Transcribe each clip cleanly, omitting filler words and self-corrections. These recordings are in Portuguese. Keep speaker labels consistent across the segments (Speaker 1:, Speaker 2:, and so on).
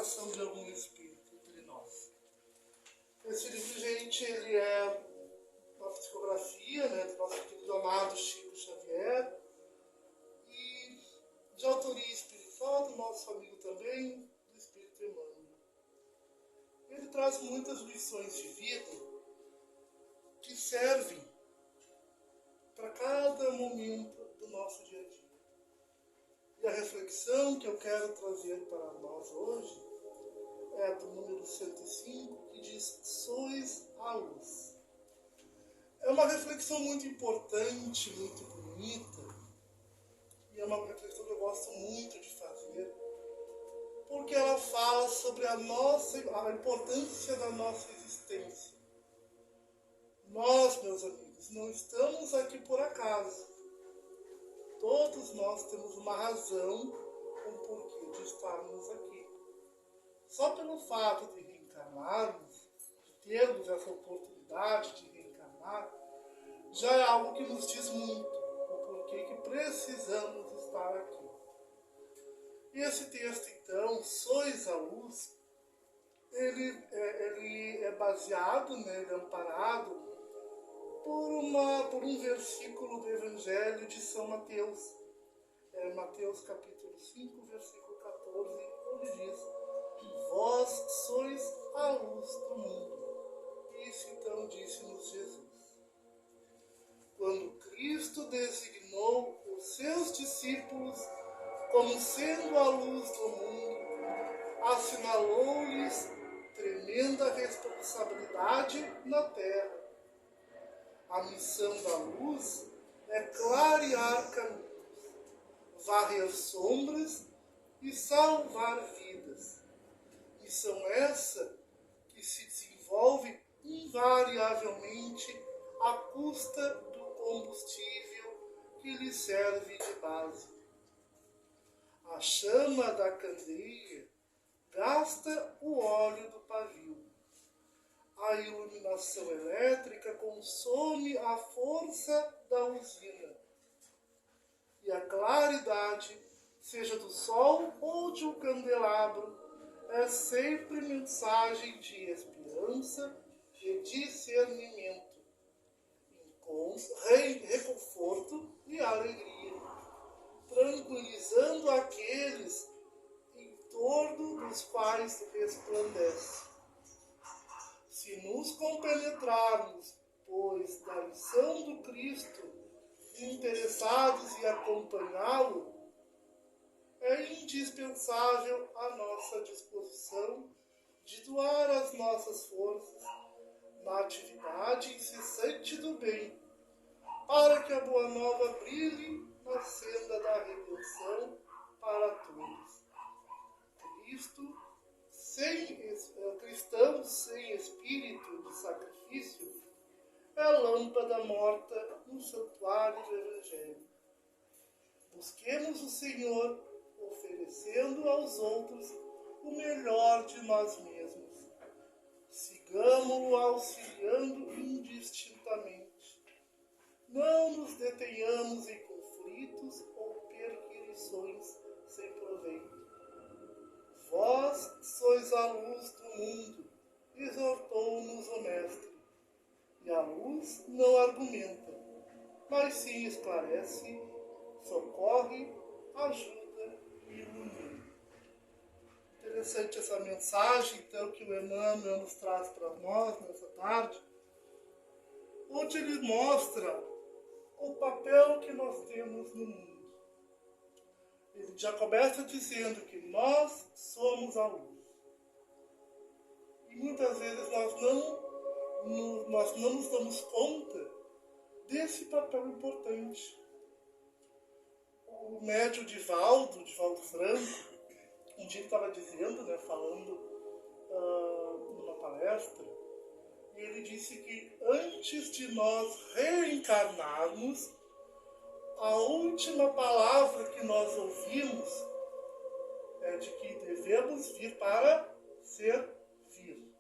Speaker 1: encarnação de algum espírito entre nós. Esse livro, gente, ele é uma psicografia, né, do nosso querido amado Chico Xavier, e de autoria espiritual do nosso amigo também, do Espírito Emmanuel. Ele traz muitas lições de vida que servem para cada momento do nosso dia a dia. E a reflexão que eu quero trazer para nós hoje é do número 105, que diz: sois a luz. É uma reflexão muito importante, muito bonita, e é uma reflexão que eu gosto muito de fazer, porque ela fala sobre a importância da nossa existência. Nós, meus amigos, não estamos aqui por acaso. Todos nós temos uma razão, um porquê de estarmos aqui. Só pelo fato de reencarnarmos, de termos essa oportunidade de reencarnar, já é algo que nos diz muito o porquê que precisamos estar aqui. E esse texto, então, Sois a Luz, ele é baseado, né, ele é amparado por um versículo do Evangelho de São Mateus. Mateus capítulo 5, versículo 14, onde diz: vós sois a luz do mundo. Isso então disse-nos Jesus. Quando Cristo designou os seus discípulos como sendo a luz do mundo, assinalou-lhes tremenda responsabilidade na terra. A missão da luz é clarear caminhos, varrer sombras e salvar vidas. Missão essa que se desenvolve invariavelmente à custa do combustível que lhe serve de base. A chama da candeia gasta o óleo do pavio. A iluminação elétrica consome a força da usina. E a claridade, seja do sol ou de um candelabro, é sempre mensagem de esperança e discernimento, reconforto e alegria, tranquilizando aqueles em torno dos quais resplandece. Se nos compenetrarmos, pois, da lição do Cristo, interessados em acompanhá-lo, é indispensável a nossa disposição de doar as nossas forças na atividade incessante do bem, para que a Boa Nova brilhe na senda da redenção para todos. Cristão sem espírito de sacrifício é lâmpada morta no santuário do Evangelho. Busquemos o Senhor, oferecendo aos outros o melhor de nós mesmos. Sigamo-o auxiliando indistintamente. Não nos detenhamos em conflitos ou perquisições sem proveito. Vós sois a luz do mundo, exortou-nos o Mestre. E a luz não argumenta, mas sim esclarece, socorre, ajuda e ilumina. Interessante essa mensagem, então, que o Emmanuel nos traz para nós nessa tarde, onde ele mostra o papel que nós temos no mundo. Ele já começa dizendo que nós somos a luz. E muitas vezes nós não nos damos conta desse papel importante. O médium Divaldo Franco, um dia ele estava dizendo, né, falando numa palestra, e ele disse que antes de nós reencarnarmos, a última palavra que nós ouvimos é de que devemos vir para servir.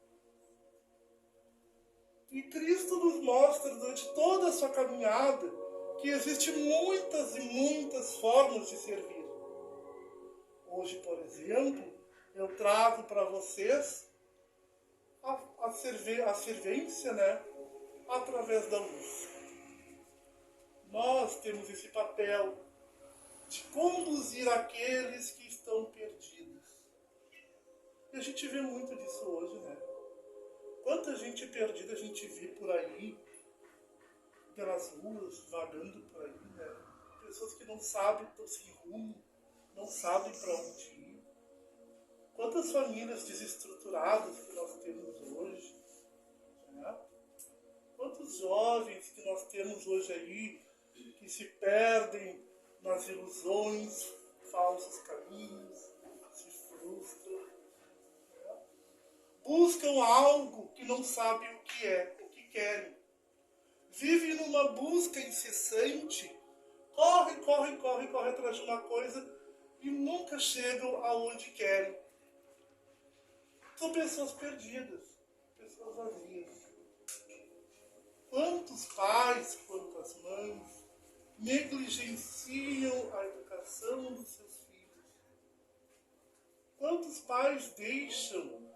Speaker 1: E Cristo nos mostra durante toda a sua caminhada que existem muitas e muitas formas de servir. Hoje, por exemplo, eu trago para vocês a servência, né, através da luz. Nós temos esse papel de conduzir aqueles que estão perdidos. E a gente vê muito disso hoje, né? Quanta gente perdida a gente vê por aí, pelas ruas, vagando por aí, né? Pessoas que não sabem, estão sem rumo, não sabem para onde ir. Quantas famílias desestruturadas que nós temos hoje, né? Quantos jovens que nós temos hoje aí que se perdem nas ilusões, falsos caminhos, se frustram, né? Buscam algo que não sabem o que é, o que querem. Vivem numa busca incessante, corre atrás de uma coisa e nunca chegam aonde querem. São pessoas perdidas, pessoas vazias. Quantos pais, quantas mães negligenciam a educação dos seus filhos? Quantos pais deixam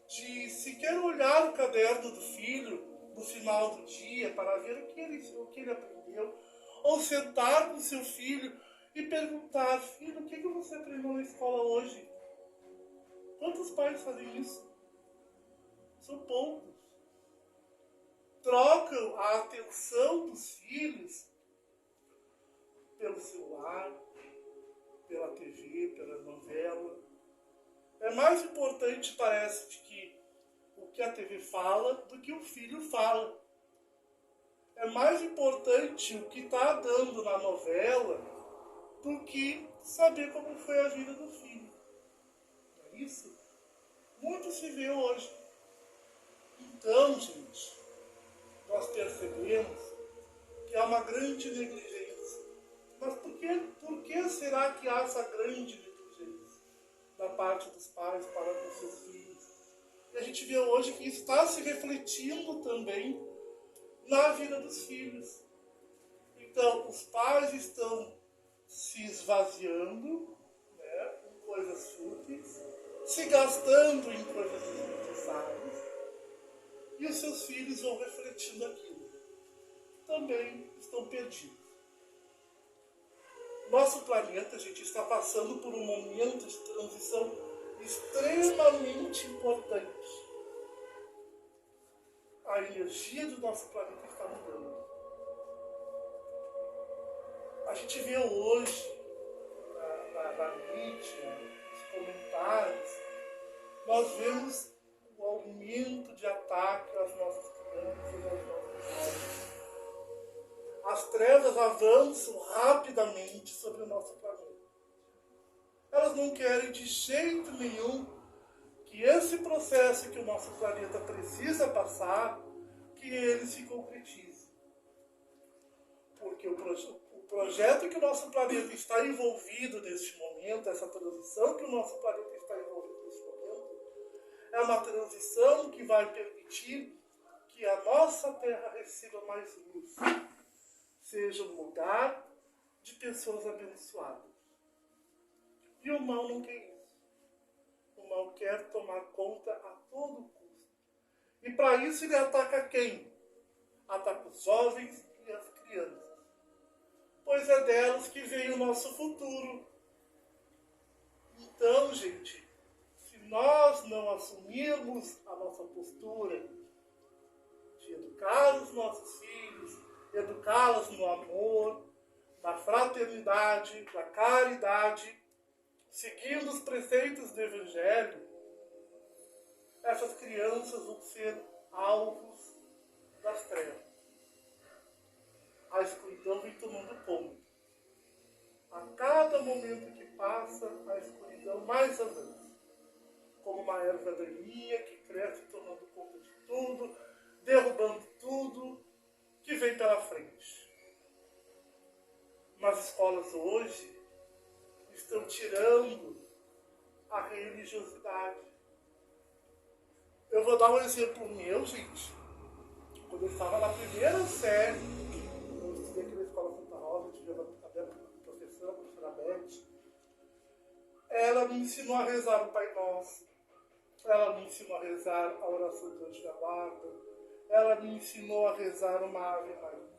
Speaker 1: de sequer olhar o caderno do filho no final do dia para ver o que ele aprendeu? Ou sentar com seu filho e perguntar: filho, o que você aprendeu na escola hoje? Quantos pais fazem isso? São poucos. Trocam a atenção dos filhos pelo celular, pela TV, pela novela. É mais importante, parece, o que a TV fala do que o filho fala. É mais importante o que está dando na novela do que saber como foi a vida do filho. É isso? Muito se vê hoje. Então, gente, nós percebemos que há uma grande negligência. Mas por que será que há essa grande negligência da parte dos pais para com seus filhos? E a gente vê hoje que isso está se refletindo também na vida dos filhos. Então, os pais estão se esvaziando, né, em coisas fúteis, se gastando em coisas desnecessárias, e os seus filhos vão refletindo aquilo. Também estão perdidos. Nosso planeta, gente, está passando por um momento de transição extremamente importante. A energia do nosso planeta está mudando. A gente vê hoje, na mídia, nos comentários, nós vemos o aumento de ataque às nossas crianças, aos nossos jovens. As trevas avançam rapidamente sobre o nosso planeta. Elas não querem de jeito nenhum que esse processo que o nosso planeta precisa passar, que ele se concretize. Porque o projeto que o nosso planeta está envolvido neste momento, essa transição que o nosso planeta está envolvido neste momento, é uma transição que vai permitir que a nossa Terra receba mais luz. Seja um lugar de pessoas abençoadas. E o mal não quer isso. O mal quer tomar conta a todo custo. E para isso ele ataca quem? Ataca os jovens e as crianças. Pois é delas que vem o nosso futuro. Então, gente, se nós não assumirmos a nossa postura de educar os nossos filhos, educá-las no amor, na fraternidade, na caridade, seguindo os preceitos do Evangelho, essas crianças vão ser alvos das trevas. A escuridão vem tomando conta. A cada momento que passa, a escuridão mais avança. Como uma erva daninha que cresce tomando conta de tudo, derrubando tudo que vem pela frente. Nas escolas hoje, estão tirando a religiosidade. Eu vou dar um exemplo meu, gente. Quando eu estava na primeira série, eu estudei aqui na Escola Santa Rosa, eu tive a minha professora, a professora Beth. ela me ensinou a rezar o Pai Nosso, ela me ensinou a rezar a oração do Anjo da Guarda, ela me ensinou a rezar uma Ave Maria.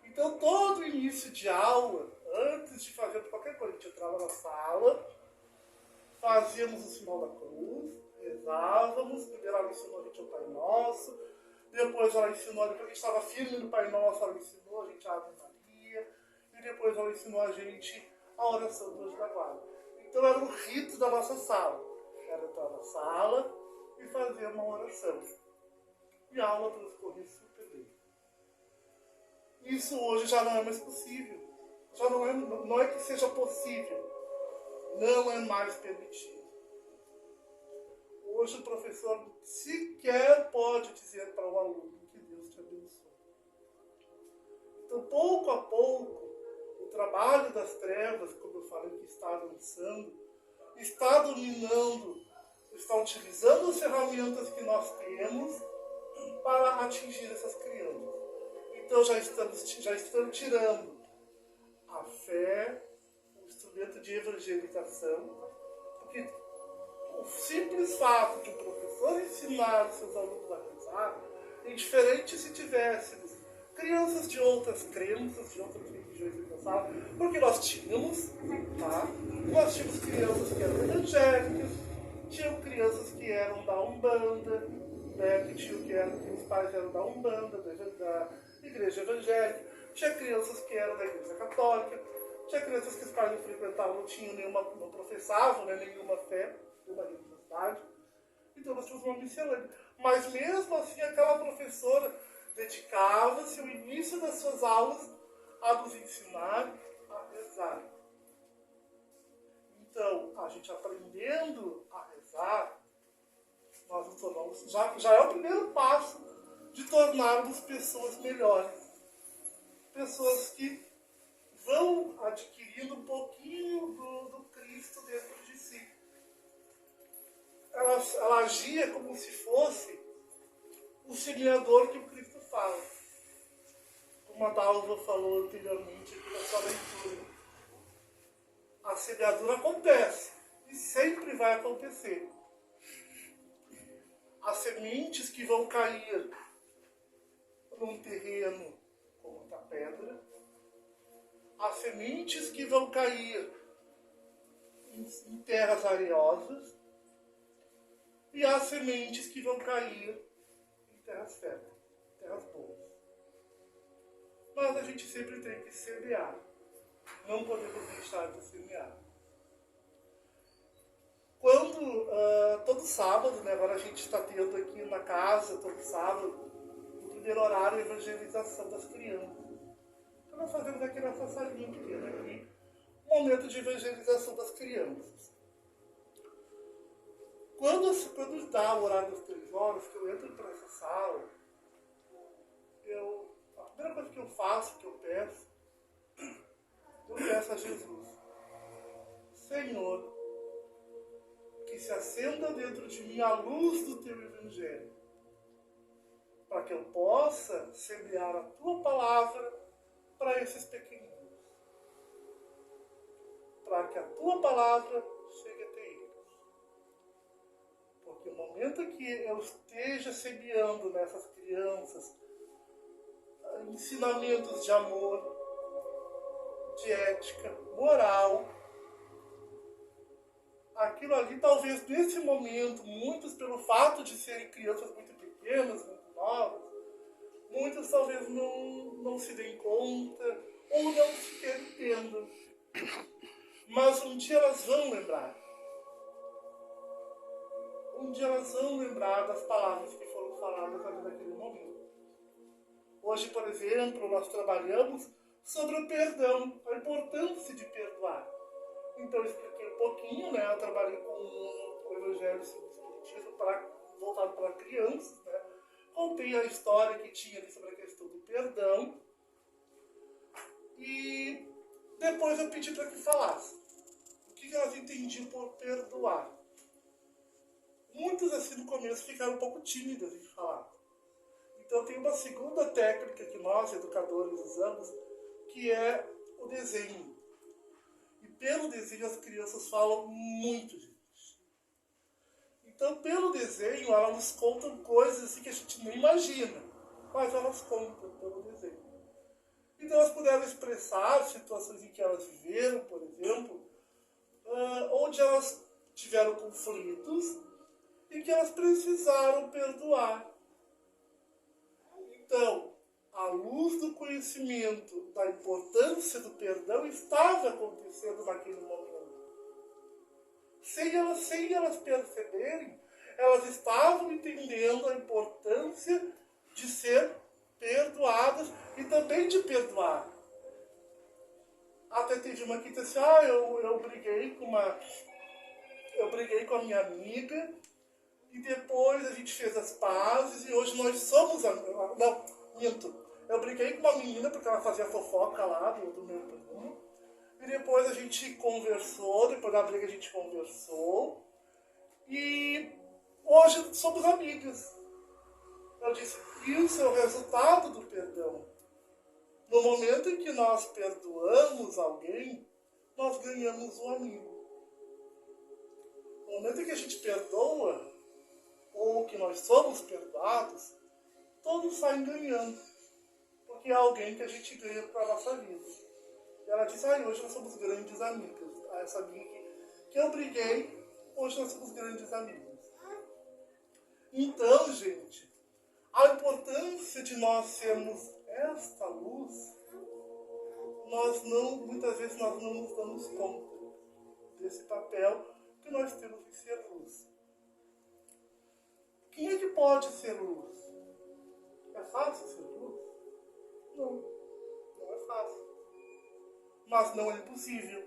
Speaker 1: Então, todo início de aula, antes de fazer qualquer coisa, a gente entrava na sala, fazíamos o sinal da cruz, rezávamos, primeiro ela ensinou a gente o Pai Nosso, depois ela ensinou, depois a gente estava firme no Pai Nosso, ela ensinou a gente a Ave Maria, e depois ela ensinou a gente a oração do Anjo da Guarda. Então era um rito da nossa sala. Era entrar na sala e fazer uma oração. E a aula transcorria super bem. Isso hoje já não é mais possível. Já não é que seja possível. Não é mais permitido. Hoje o professor sequer pode dizer para o aluno que Deus te abençoe. Então, pouco a pouco, o trabalho das trevas, como eu falei que está avançando, está dominando, está utilizando as ferramentas que nós temos para atingir essas crianças. Então já estamos tirando a fé, o instrumento de evangelização, porque o simples fato de o professor ensinar os seus alunos a rezar é diferente se tivéssemos crianças de outras crenças, de outras religiões na sala, porque nós tínhamos crianças que eram evangélicas, tinham crianças que eram da Umbanda, né, que os pais eram da Umbanda, da igreja evangélica, tinha crianças que eram da igreja católica, tinha crianças que os pais não frequentavam, não professavam, né, nenhuma fé, nenhuma religiosidade. Então nós tínhamos uma miscelânea. Mas mesmo assim aquela professora dedicava-se ao início das suas aulas a nos ensinar a rezar. Então, a gente aprendendo a rezar, nós nos tornamos, já é o primeiro passo de tornarmos pessoas melhores. Pessoas que vão adquirindo um pouquinho do Cristo dentro de si. Ela agia como se fosse o semeador que o Cristo fala. Como a Dalva falou anteriormente aqui na sua leitura. A semeadura acontece e sempre vai acontecer. As sementes que vão cair num terreno com muita pedra, as sementes que vão cair em terras areosas e as sementes que vão cair em terras férteis, terras boas. Mas a gente sempre tem que semear. Não podemos deixar de semear. Quando, todo sábado, né, agora a gente está tendo aqui na casa, todo sábado, no primeiro horário, a evangelização das crianças. Então nós fazemos aqui nessa salinha pequena aqui, um momento de evangelização das crianças. Quando dá o horário das 3 horas, que eu entro para essa sala, a primeira coisa que eu faço, que eu peço a Jesus: Senhor, que se acenda dentro de mim a luz do Teu Evangelho, para que eu possa semear a Tua Palavra para esses pequeninos, para que a Tua Palavra chegue até eles. Porque o momento que eu esteja semeando nessas crianças ensinamentos de amor, de ética, moral, aquilo ali, talvez nesse momento, muitos, pelo fato de serem crianças muito pequenas, muito novas, muitos talvez não se deem conta ou não sequer entendam. Mas um dia elas vão lembrar. Um dia elas vão lembrar das palavras que foram faladas ali naquele momento. Hoje, por exemplo, nós trabalhamos sobre o perdão, a importância de perdoar. Então eu expliquei um pouquinho, né? Eu trabalhei com o Evangelho sobre o Espiritismo voltado para crianças, né? Contei a história que tinha ali sobre a questão do perdão. E depois eu pedi para que falasse o que elas entendiam por perdoar. Muitas, assim, no começo ficaram um pouco tímidas em falar. Então tem uma segunda técnica que nós, educadores, usamos, que é o desenho. pelo desenho as crianças falam muito, gente. Então, pelo desenho, elas nos contam coisas assim que a gente nem imagina, mas elas contam pelo desenho. Então, elas puderam expressar situações em que elas viveram, por exemplo, onde elas tiveram conflitos e que elas precisaram perdoar. Então, à luz do conhecimento da importância do perdão estava acontecendo naquele momento. Sem elas perceberem, elas estavam entendendo a importância de ser perdoadas e também de perdoar. Até teve uma que disse assim, eu briguei com a minha amiga e depois a gente fez as pazes e hoje nós somos amigos. Não, minto. Eu briguei com uma menina porque ela fazia fofoca lá do meu primo. E depois a gente conversou, depois da briga a gente conversou. E hoje somos amigas. Eu disse, isso é o resultado do perdão. No momento em que nós perdoamos alguém, nós ganhamos um amigo. No momento em que a gente perdoa, ou que nós somos perdoados, todos saem ganhando. Porque é alguém que a gente ganha para a nossa vida. E ela disse, hoje nós somos grandes amigas. Essa amiga que eu briguei, hoje nós somos grandes amigas. Então, gente, a importância de nós sermos esta luz, muitas vezes nós não nos damos conta desse papel que nós temos de ser luz. Quem é que pode ser luz? É fácil ser luz? Não, não é fácil. Mas não é impossível.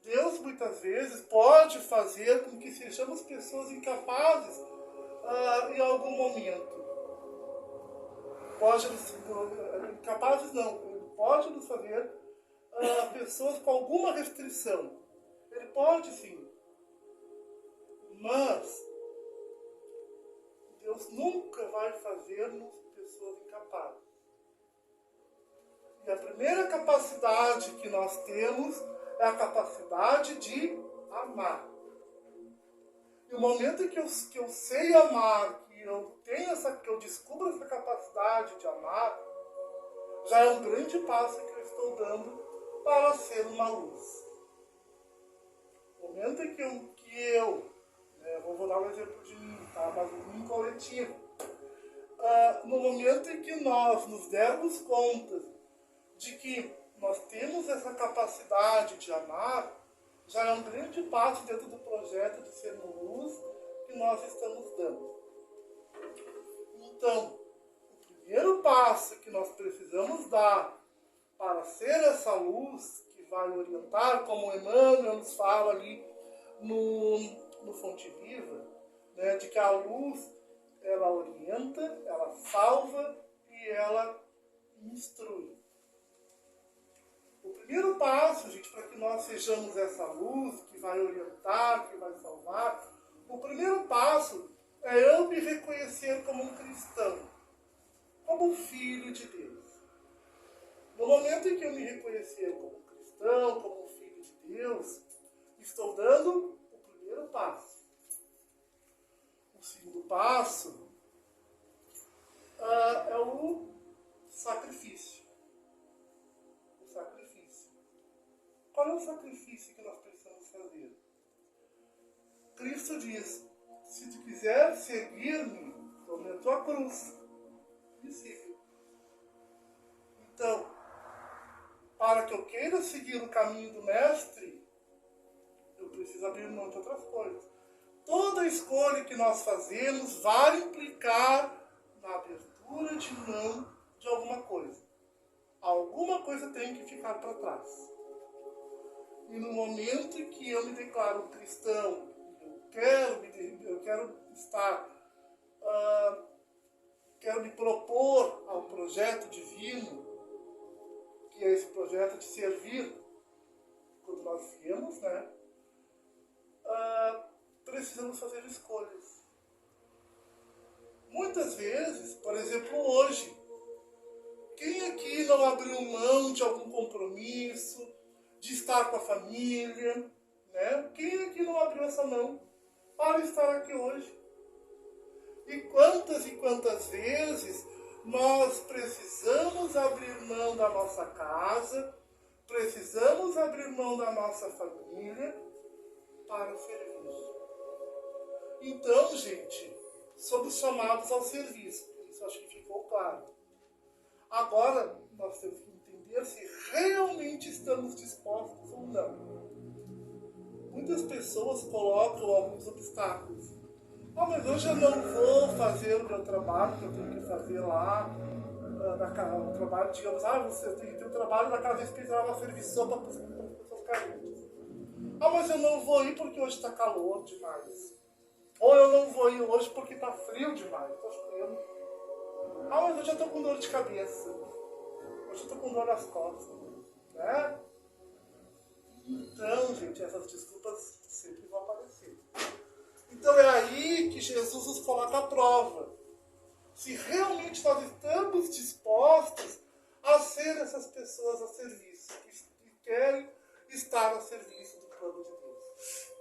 Speaker 1: Deus muitas vezes pode fazer com que sejamos pessoas incapazes em algum momento. Incapazes não, ele pode nos fazer pessoas com alguma restrição. Ele pode sim. Mas Deus nunca vai fazer-nos pessoas incapazes. E a primeira capacidade que nós temos é a capacidade de amar. E o momento em que eu sei amar, que eu descubro essa capacidade de amar, já é um grande passo que eu estou dando para ser uma luz. No momento em vou dar um exemplo de mim, tá? Mas um coletivo. No momento em que nós nos dermos conta de que nós temos essa capacidade de amar, já é um grande passo dentro do projeto de sermos luz que nós estamos dando. Então, o primeiro passo que nós precisamos dar para ser essa luz que vai orientar, como Emmanuel nos fala ali no Fonte Viva, né, de que a luz ela orienta, ela salva e ela instrui. O primeiro passo, gente, para que nós sejamos essa luz que vai orientar, que vai salvar, o primeiro passo é eu me reconhecer como um cristão, como um filho de Deus. No momento em que eu me reconhecer como um cristão, como um filho de Deus, estou dando o primeiro passo. O segundo passo é o sacrifício. O sacrifício. Qual é o sacrifício que nós precisamos fazer? Cristo diz, se tu quiser seguir-me, tome a tua cruz e siga. Então, para que eu queira seguir o caminho do Mestre, eu preciso abrir mão de outras coisas. Toda escolha que nós fazemos vai implicar na abertura de mão de alguma coisa. Alguma coisa tem que ficar para trás. E no momento em que eu me declaro cristão, eu quero me propor ao projeto divino, que é esse projeto de servir, quando nós viemos, né? Precisamos fazer escolhas. Muitas vezes, por exemplo, hoje, quem aqui não abriu mão de algum compromisso, de estar com a família, né? Quem aqui não abriu essa mão para estar aqui hoje? E quantas vezes nós precisamos abrir mão da nossa casa, precisamos abrir mão da nossa família para servir. Então, gente, somos chamados ao serviço. Isso acho que ficou claro. Agora, nós temos que entender se realmente estamos dispostos ou não. Muitas pessoas colocam alguns obstáculos. Mas hoje eu não vou fazer o meu trabalho que eu tenho que fazer lá, o trabalho, digamos, você tem que ter o trabalho na casa especial, uma serviço para as pessoas carentes. Mas eu não vou ir porque hoje está calor demais. Ou eu não vou ir hoje porque está frio demais, está chovendo. Mas hoje eu estou com dor de cabeça. Hoje eu estou com dor nas costas. Né? Então, gente, essas desculpas sempre vão aparecer. Então é aí que Jesus nos coloca à prova. Se realmente nós estamos dispostos a ser essas pessoas a serviço, que querem estar a serviço do plano de Deus.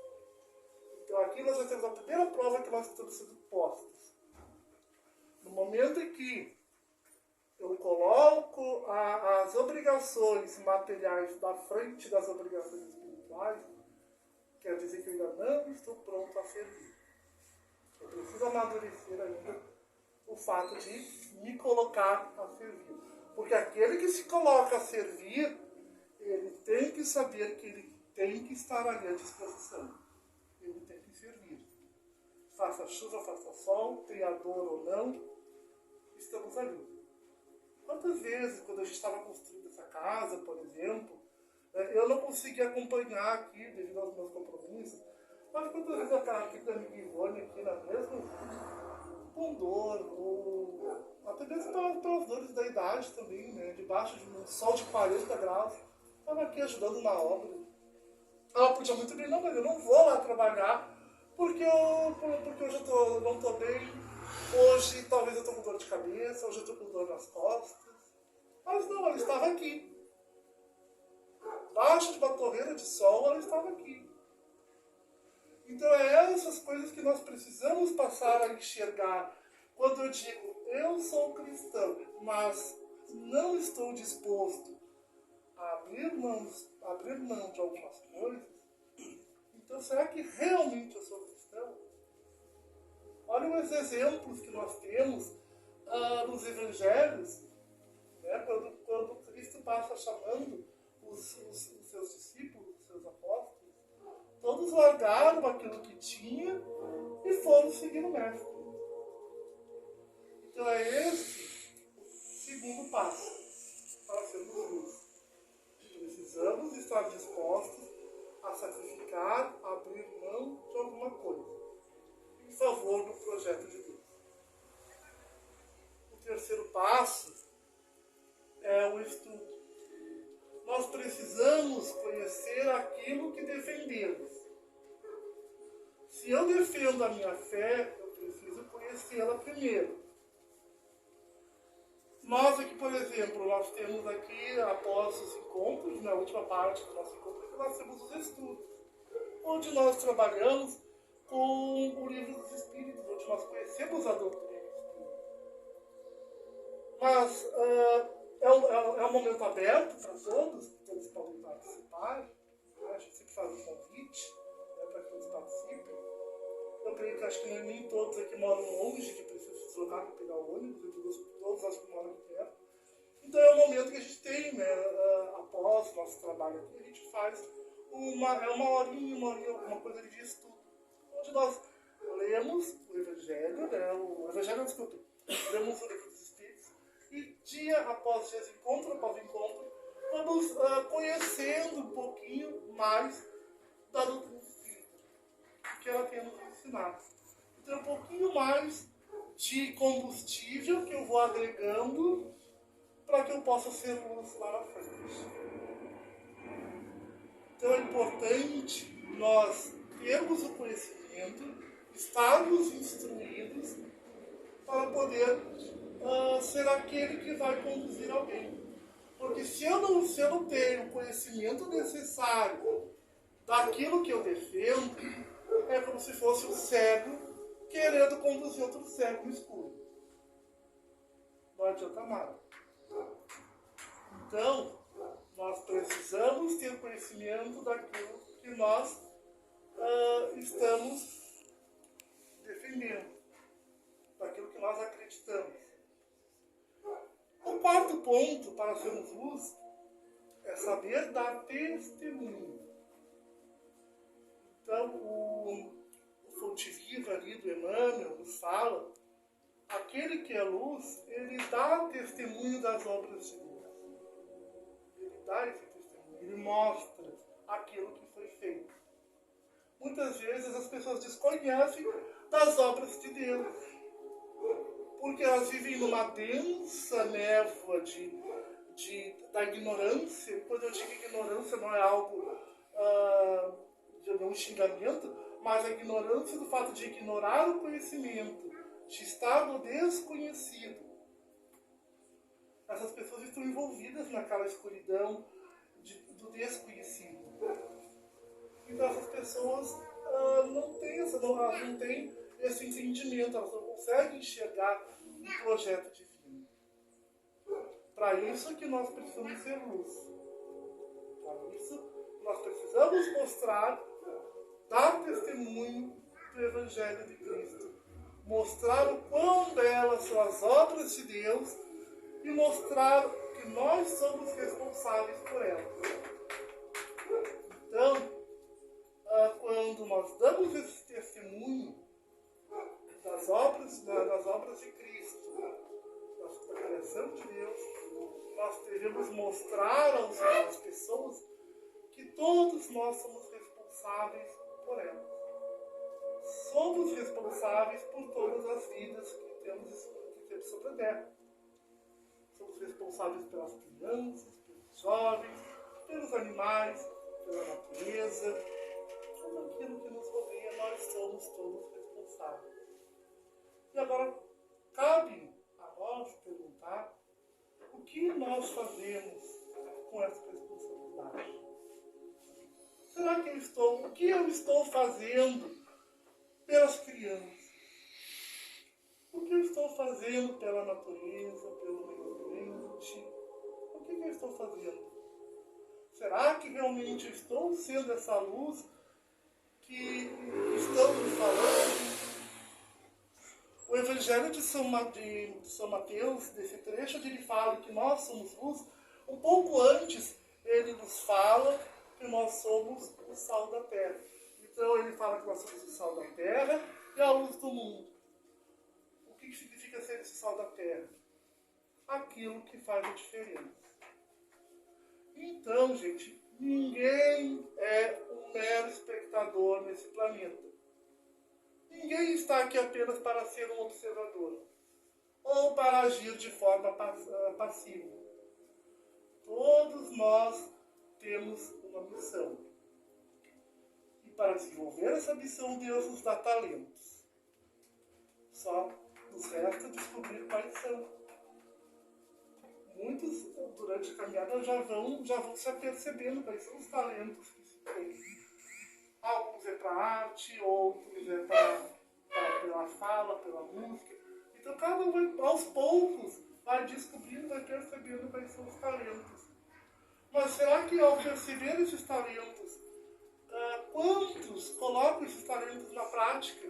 Speaker 1: Então aqui nós já temos a primeira prova que nós estamos sendo postos. No momento em que eu coloco as obrigações materiais na frente das obrigações espirituais, quer dizer que eu ainda não estou pronto a servir. Eu preciso amadurecer ainda o fato de me colocar a servir. Porque aquele que se coloca a servir, ele tem que saber que ele tem que estar ali à disposição. Ele tem que servir. Faça chuva, faça sol, tenha dor ou não, estamos ali. Quantas vezes, quando a gente estava construindo essa casa, por exemplo, eu não conseguia acompanhar aqui devido aos meus compromissos, mas quantas vezes eu estava aqui com a amiga Ivone, aqui na mesma, com dor, ou até mesmo pelas dores da idade também, né? Debaixo de um sol de 40 graus, estava aqui ajudando na obra. Ela podia muito bem, não, mas eu não vou lá trabalhar, porque hoje eu não estou bem, hoje talvez eu estou com dor de cabeça, hoje eu estou com dor nas costas. Mas não, ela estava aqui. Embaixo de uma torreira de sol, ela estava aqui. Então é essas coisas que nós precisamos passar a enxergar. Quando eu digo, eu sou cristão, mas não estou disposto a abrir mão de algumas coisas, então será que realmente eu sou cristão? Olha os exemplos que nós temos nos evangelhos, né? Quando Cristo passa chamando os seus discípulos, os seus apóstolos, todos largaram aquilo que tinha e foram seguir o Mestre. Então é esse o segundo passo para sermos luz. Precisamos estar dispostos a sacrificar, a abrir mão de alguma coisa em favor do projeto de Deus. O terceiro passo é o estudo. Nós precisamos conhecer aquilo que defendemos. Se eu defendo a minha fé, eu preciso conhecê-la primeiro. Nós aqui, por exemplo, nós temos aqui, após os encontros, na última parte do nosso encontro, nós temos os estudos, onde nós trabalhamos com o livro dos Espíritos, onde nós conhecemos a doutrina espírita. Mas é um momento aberto para todos podem participar. A gente sempre faz um convite, né, para que todos participem. Eu creio que acho que nem todos aqui moram longe, que precisam se deslocar para pegar o ônibus, todos acho que moram aqui perto. Então é o momento que a gente tem, né, após o nosso trabalho aqui, a gente faz uma horinha, uma coisa de estudo, onde nós lemos o Evangelho, lemos o livro dos Espíritos, e dia após dia, encontro após encontro, vamos conhecendo um pouquinho mais da doutrina espírita, que ela tem nos ensinado. Então, um pouquinho mais de combustível que eu vou agregando para que eu possa ser luz lá na frente. Então, é importante nós termos o conhecimento, estarmos instruídos para poder ser aquele que vai conduzir alguém. Porque se eu não tenho o conhecimento necessário daquilo que eu defendo, é como se fosse um cego querendo conduzir outro cego no escuro. Não adianta nada. Então, nós precisamos ter conhecimento daquilo que nós estamos defendendo, daquilo que nós acreditamos. O quarto ponto para sermos luz é saber dar testemunho. Então, o Fonte Viva ali do Emmanuel nos fala, aquele que é luz, ele dá testemunho das obras de Deus. Ele dá esse testemunho, ele mostra aquilo que foi feito. Muitas vezes as pessoas desconhecem das obras de Deus, porque elas vivem numa densa névoa da ignorância. Quando eu digo ignorância, não é algo de um xingamento, mas a ignorância do fato de ignorar o conhecimento, de estar no desconhecido. Essas pessoas estão envolvidas naquela escuridão do desconhecido. Então essas pessoas não têm esse entendimento, elas não conseguem enxergar o projeto divino. Para isso que nós precisamos ser luz. Para isso nós precisamos mostrar, dar testemunho do Evangelho de Cristo. Mostrar o quão belas são as obras de Deus e mostrar que nós somos responsáveis por elas. Então, quando nós damos esse testemunho das obras de Cristo, da criação de Deus, nós devemos mostrar às pessoas que todos nós somos responsáveis por elas. Somos responsáveis por todas as vidas que temos sobre a terra. Somos responsáveis pelas crianças, pelos jovens, pelos animais, pela natureza, tudo aquilo que nos rodeia, nós somos todos responsáveis. E agora, cabe a nós perguntar o que nós fazemos com essa responsabilidade. Será que o que eu estou fazendo pelas crianças? O que eu estou fazendo pela natureza, pelo meio ambiente? O que eu estou fazendo? Será que realmente estou sendo essa luz que estamos falando? O Evangelho de São Mateus, desse trecho onde ele fala que nós somos luz, um pouco antes ele nos fala que nós somos o sal da terra. Então ele fala que nós somos o sal da terra e a luz do mundo. O que significa ser esse sal da terra? Aquilo que faz a diferença. Então, gente, ninguém é um mero espectador nesse planeta. Ninguém está aqui apenas para ser um observador ou para agir de forma passiva. Todos nós temos uma missão. E para desenvolver essa missão, Deus nos dá talentos. Só nos resta descobrir quais são. Muitos, durante a caminhada, já vão se apercebendo quais são os talentos que se tem. Alguns é para arte, outros é pela fala, pela música. Então cada um vai, aos poucos, vai descobrindo, vai percebendo quais são os talentos. Mas será que ao perceber esses talentos, quantos colocam esses talentos na prática?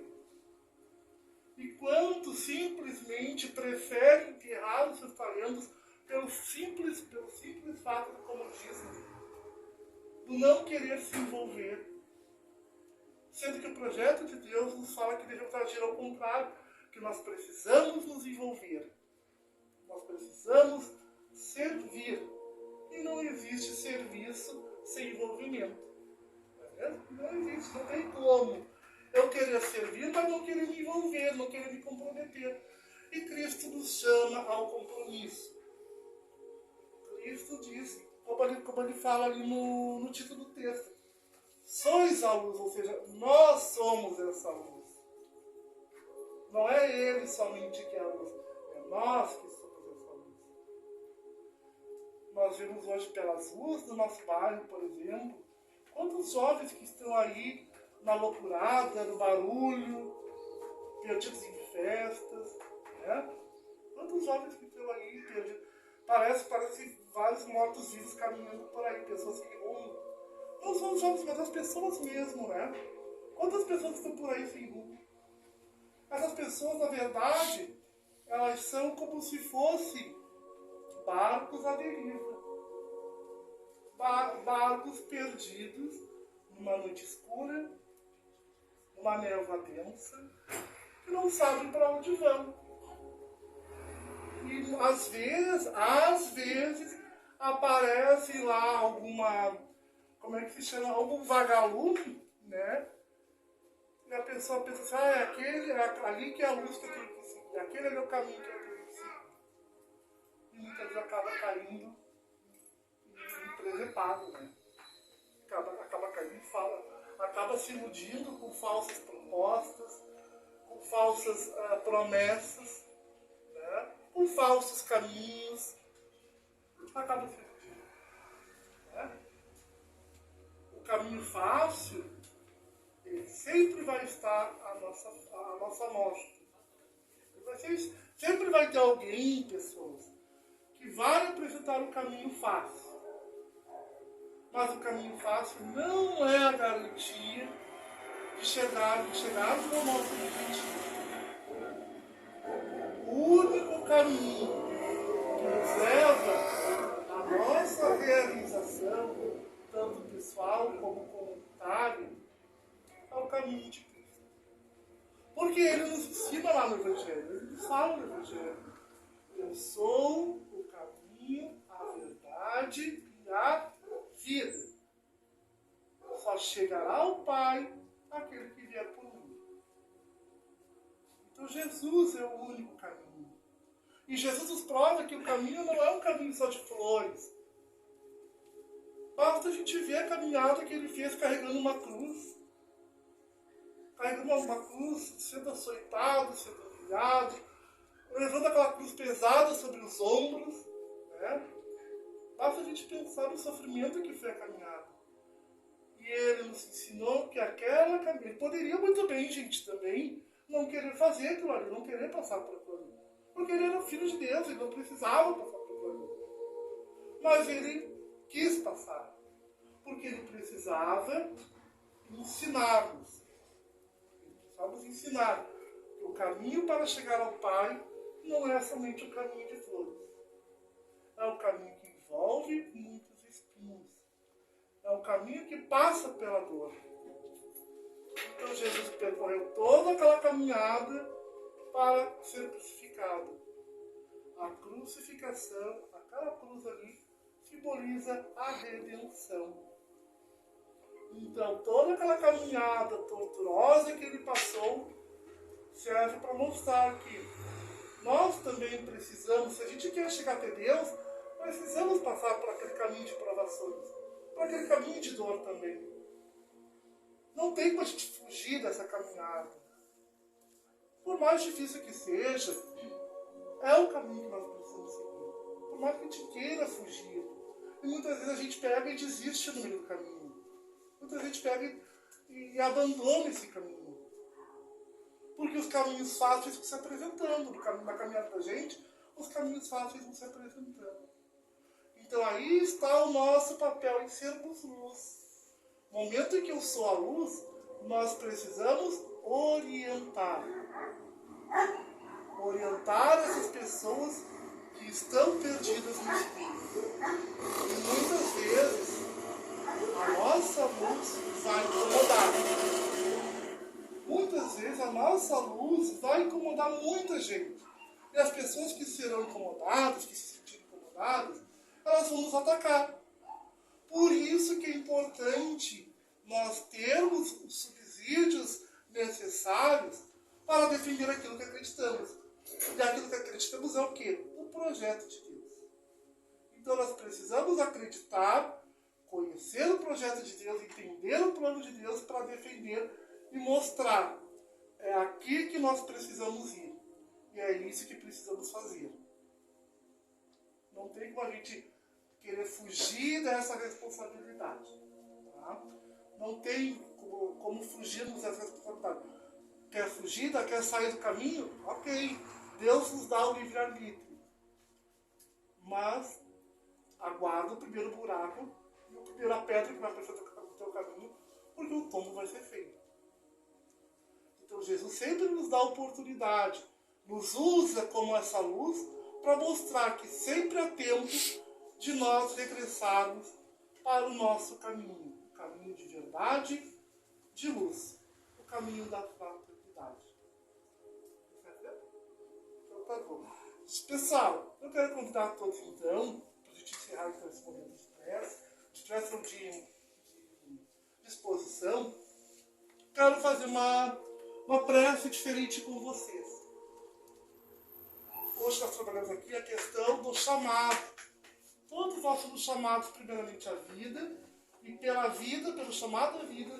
Speaker 1: E quantos simplesmente preferem enterrar os seus talentos pelo simples fato, como dizem, do não querer se envolver? Sendo que o projeto de Deus nos fala que devemos agir ao contrário, que nós precisamos nos envolver. Nós precisamos servir. E não existe serviço sem envolvimento. Não existe, não tem como eu querer servir, mas não querer me envolver, não querer me comprometer. E Cristo nos chama ao compromisso. Cristo diz, como ele fala ali no título do texto, sois a luz, ou seja, nós somos essa luz. Não é ele somente que é a luz, é nós que somos essa luz. Nós vemos hoje pelas ruas do nosso bairro, por exemplo, quantos jovens que estão aí na loucurada, no barulho, perdidos em festas, né? Quantos jovens que estão aí perdidos. Parece vários mortos-vivos caminhando por aí, pessoas que não são os jovens, mas as pessoas mesmo, né? Quantas pessoas estão por aí sem rumo? Essas pessoas, na verdade, elas são como se fossem barcos à deriva. Barcos perdidos numa noite escura, numa névoa densa, que não sabem para onde vão. E às vezes aparece lá alguma, como é que se chama? Algum vagalume, né? E a pessoa pensa assim, ali que é a luz que eu tenho que seguir, aquele é o caminho que eu tenho que seguir. E muitas vezes acaba caindo em presepado, né? Acaba caindo em fala, acaba se iludindo com falsas propostas, com falsas promessas, né? Com falsos caminhos, acaba se iludindo. Né? O caminho fácil, ele sempre vai estar à nossa mostra. Sempre vai ter alguém, pessoas, que vai apresentar o caminho fácil. Mas o caminho fácil não é a garantia de chegarmos ao nosso objetivo. O único caminho que nos leva à nossa realização, tanto pessoal como comunitária, é o caminho de Cristo. Porque ele nos ensina lá no Evangelho, ele nos fala no Evangelho: eu sou o caminho, a verdade e a vida. Só chegará ao Pai aquele que vier por mim. Então Jesus é o único caminho. E Jesus nos prova que o caminho não é um caminho só de flores. Basta a gente ver a caminhada que ele fez carregando uma cruz. Carregando uma cruz, sendo açoitado, sendo humilhado, levando aquela cruz pesada sobre os ombros. Né? Basta a gente pensar no sofrimento que foi a caminhada. E ele nos ensinou que aquela caminhada... Ele poderia muito bem, gente, também não querer fazer aquilo ali, não querer passar por aquilo ali. Porque ele era filho de Deus, ele não precisava passar por aquilo ali. Mas ele quis passar. Porque ele precisava ensinar-nos. Ele precisava nos ensinar que o caminho para chegar ao Pai não é somente o caminho de flores. É o caminho que envolve muitos espinhos. É um caminho que passa pela dor. Então Jesus percorreu toda aquela caminhada para ser crucificado. A crucificação, aquela cruz ali, simboliza a redenção. Então toda aquela caminhada torturosa que ele passou serve para mostrar que nós também precisamos, se a gente quer chegar até Deus, precisamos passar por aquele caminho de provações, por aquele caminho de dor também. Não tem como a gente fugir dessa caminhada. Por mais difícil que seja, é o caminho que nós precisamos seguir. Por mais que a gente queira fugir. E muitas vezes a gente pega e desiste no meio do caminho. Muitas vezes a gente pega e abandona esse caminho. Porque os caminhos fáceis vão se apresentando. Na caminhada da gente, os caminhos fáceis vão se apresentando. Então aí está o nosso papel em sermos luz. No momento em que eu sou a luz, nós precisamos orientar. Orientar essas pessoas que estão perdidas no espírito. E muitas vezes a nossa luz vai incomodar. Muitas vezes a nossa luz vai incomodar muita gente. E as pessoas que serão incomodadas, que se sentirem incomodadas, elas vão nos atacar. Por isso que é importante nós termos os subsídios necessários para defender aquilo que acreditamos. E aquilo que acreditamos é o quê? O projeto de Deus. Então nós precisamos acreditar, conhecer o projeto de Deus, entender o plano de Deus para defender e mostrar. É aqui que nós precisamos ir. E é isso que precisamos fazer. Não tem como a gente querer fugir dessa responsabilidade. Tá? Não tem como fugirmos dessa responsabilidade. Quer fugir, quer sair do caminho? Ok, Deus nos dá o livre-arbítrio. Mas aguarda o primeiro buraco e a primeira pedra que vai aparecer no teu caminho, porque o tombo vai ser feio. Então Jesus sempre nos dá a oportunidade, nos usa como essa luz para mostrar que sempre há tempo de nós regressarmos para o nosso caminho. O caminho de verdade, de luz. O caminho da fraternidade. Então tá bom. Pessoal, eu quero convidar todos então, para a gente encerrar então esse momento de prece, de disposição. Quero fazer uma prece diferente com vocês. Hoje nós trabalhamos aqui a questão do chamado. Todos nós somos chamados primeiramente à vida, e pela vida, pelo chamado à vida,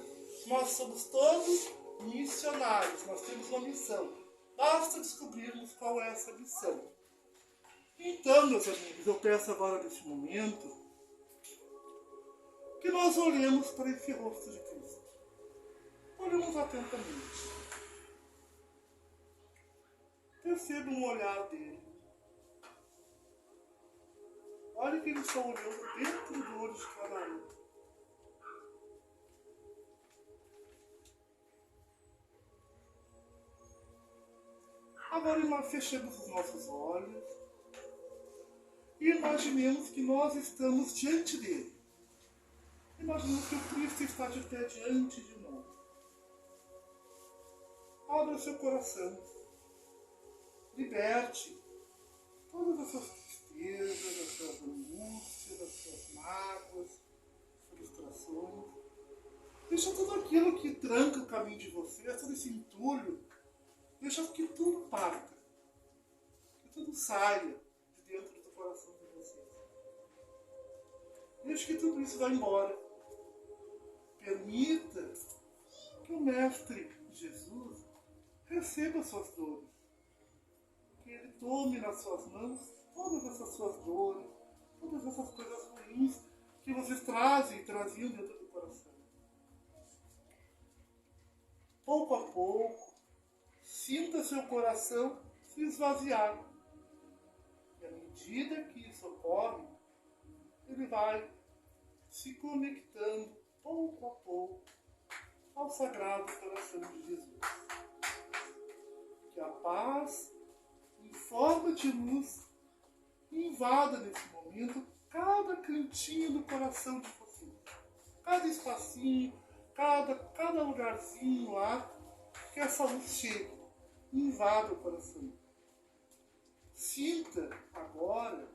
Speaker 1: nós somos todos missionários, nós temos uma missão. Basta descobrirmos qual é essa missão. Então, meus amigos, eu peço agora nesse momento que nós olhemos para esse rosto de Cristo. Olhemos atentamente. Perceba um olhar dele. Olha que ele está olhando dentro do olho de cada um. Agora fechemos os nossos olhos e imaginemos que nós estamos diante dele. Imaginemos que o Cristo está de pé diante de nós. Abra seu coração. Liberte todas as suas tristezas, as suas angústias, as suas mágoas, frustrações. Deixa tudo aquilo que tranca o caminho de você, todo esse entulho. Deixa que tudo parta. Que tudo saia de dentro do coração de vocês. Deixa que tudo isso vá embora. Permita que o Mestre Jesus receba as suas dores. Que Ele tome nas suas mãos todas essas suas dores, todas essas coisas ruins que vocês traziam dentro do coração. Pouco a pouco, sinta seu coração se esvaziar. E à medida que isso ocorre, ele vai se conectando pouco a pouco ao Sagrado Coração de Jesus. Que a paz, em forma de luz, invada nesse momento cada cantinho do coração de vocês. Cada espacinho, cada lugarzinho lá, que essa luz chegue. Invada o coração. Sinta agora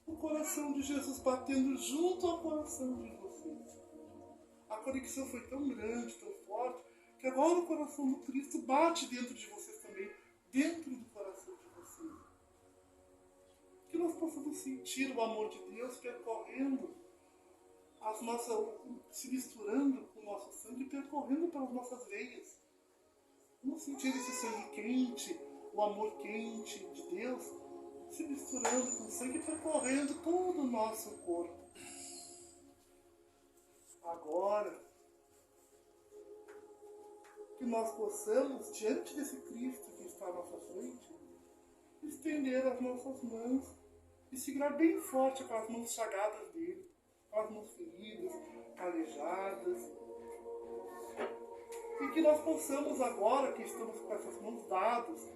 Speaker 1: o coração de Jesus batendo junto ao coração de vocês. A conexão foi tão grande, tão forte, que agora o coração do Cristo bate dentro de vocês também, dentro do coração de vocês. Que nós possamos sentir o amor de Deus percorrendo se misturando com o nosso sangue, percorrendo pelas nossas veias. Vamos sentir esse sangue quente, o amor quente de Deus, se misturando com o sangue, percorrendo todo o nosso corpo. Agora, que nós possamos, diante desse Cristo que está à nossa frente, estender as nossas mãos e segurar bem forte aquelas mãos chagadas dele, aquelas mãos feridas, calejadas. E que nós possamos agora, que estamos com essas mãos dadas,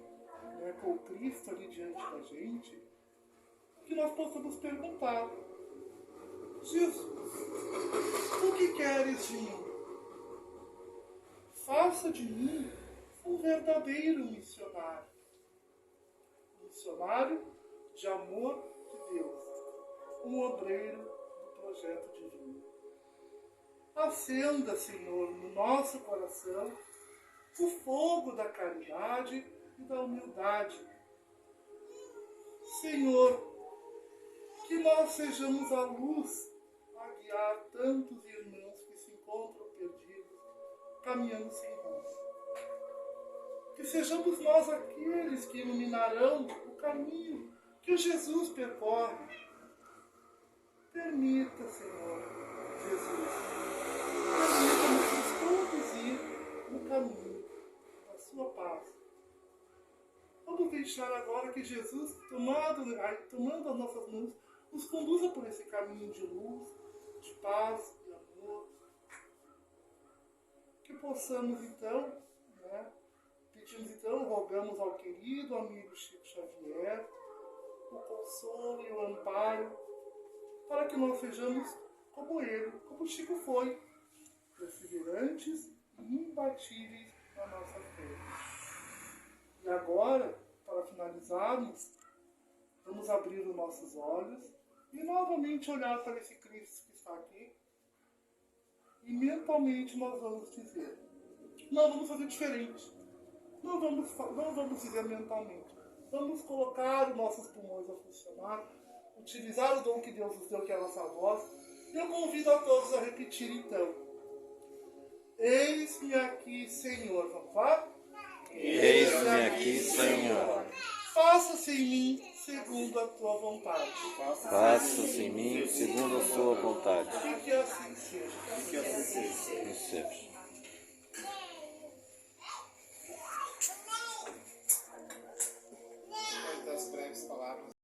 Speaker 1: com o Cristo ali diante da gente, que nós possamos perguntar: Jesus, o que queres de mim? Faça de mim um verdadeiro missionário. Um missionário de amor de Deus. Um obreiro do projeto divino. Acenda, Senhor, no nosso coração o fogo da caridade e da humildade. Senhor, que nós sejamos a luz a guiar tantos irmãos que se encontram perdidos, caminhando sem rumo. Que sejamos nós aqueles que iluminarão o caminho que Jesus percorre. Permita, Senhor Jesus, permita-nos nos conduzir no caminho da sua paz. Vamos deixar agora que Jesus, tomando as nossas mãos, nos conduza por esse caminho de luz, de paz e amor. Que possamos então, pedimos então, rogamos ao querido amigo Chico Xavier, o consolo e o amparo, para que nós sejamos como ele, como Chico foi, perseverantes e imbatíveis na nossa fé. E agora, para finalizarmos, vamos abrir os nossos olhos e novamente olhar para esse Cristo que está aqui. E mentalmente nós vamos dizer, não vamos fazer diferente. Não vamos dizer mentalmente. Vamos colocar os nossos pulmões a funcionar, utilizar o dom que Deus nos deu, que é a nossa voz. E eu convido a todos a repetir então. Eis-me aqui, Senhor. Vamos lá?
Speaker 2: Eis-me aqui, Senhor.
Speaker 1: Faça-se em mim segundo a tua vontade.
Speaker 2: Faça-se em mim segundo a sua vontade.
Speaker 1: E que assim seja.
Speaker 2: E seja.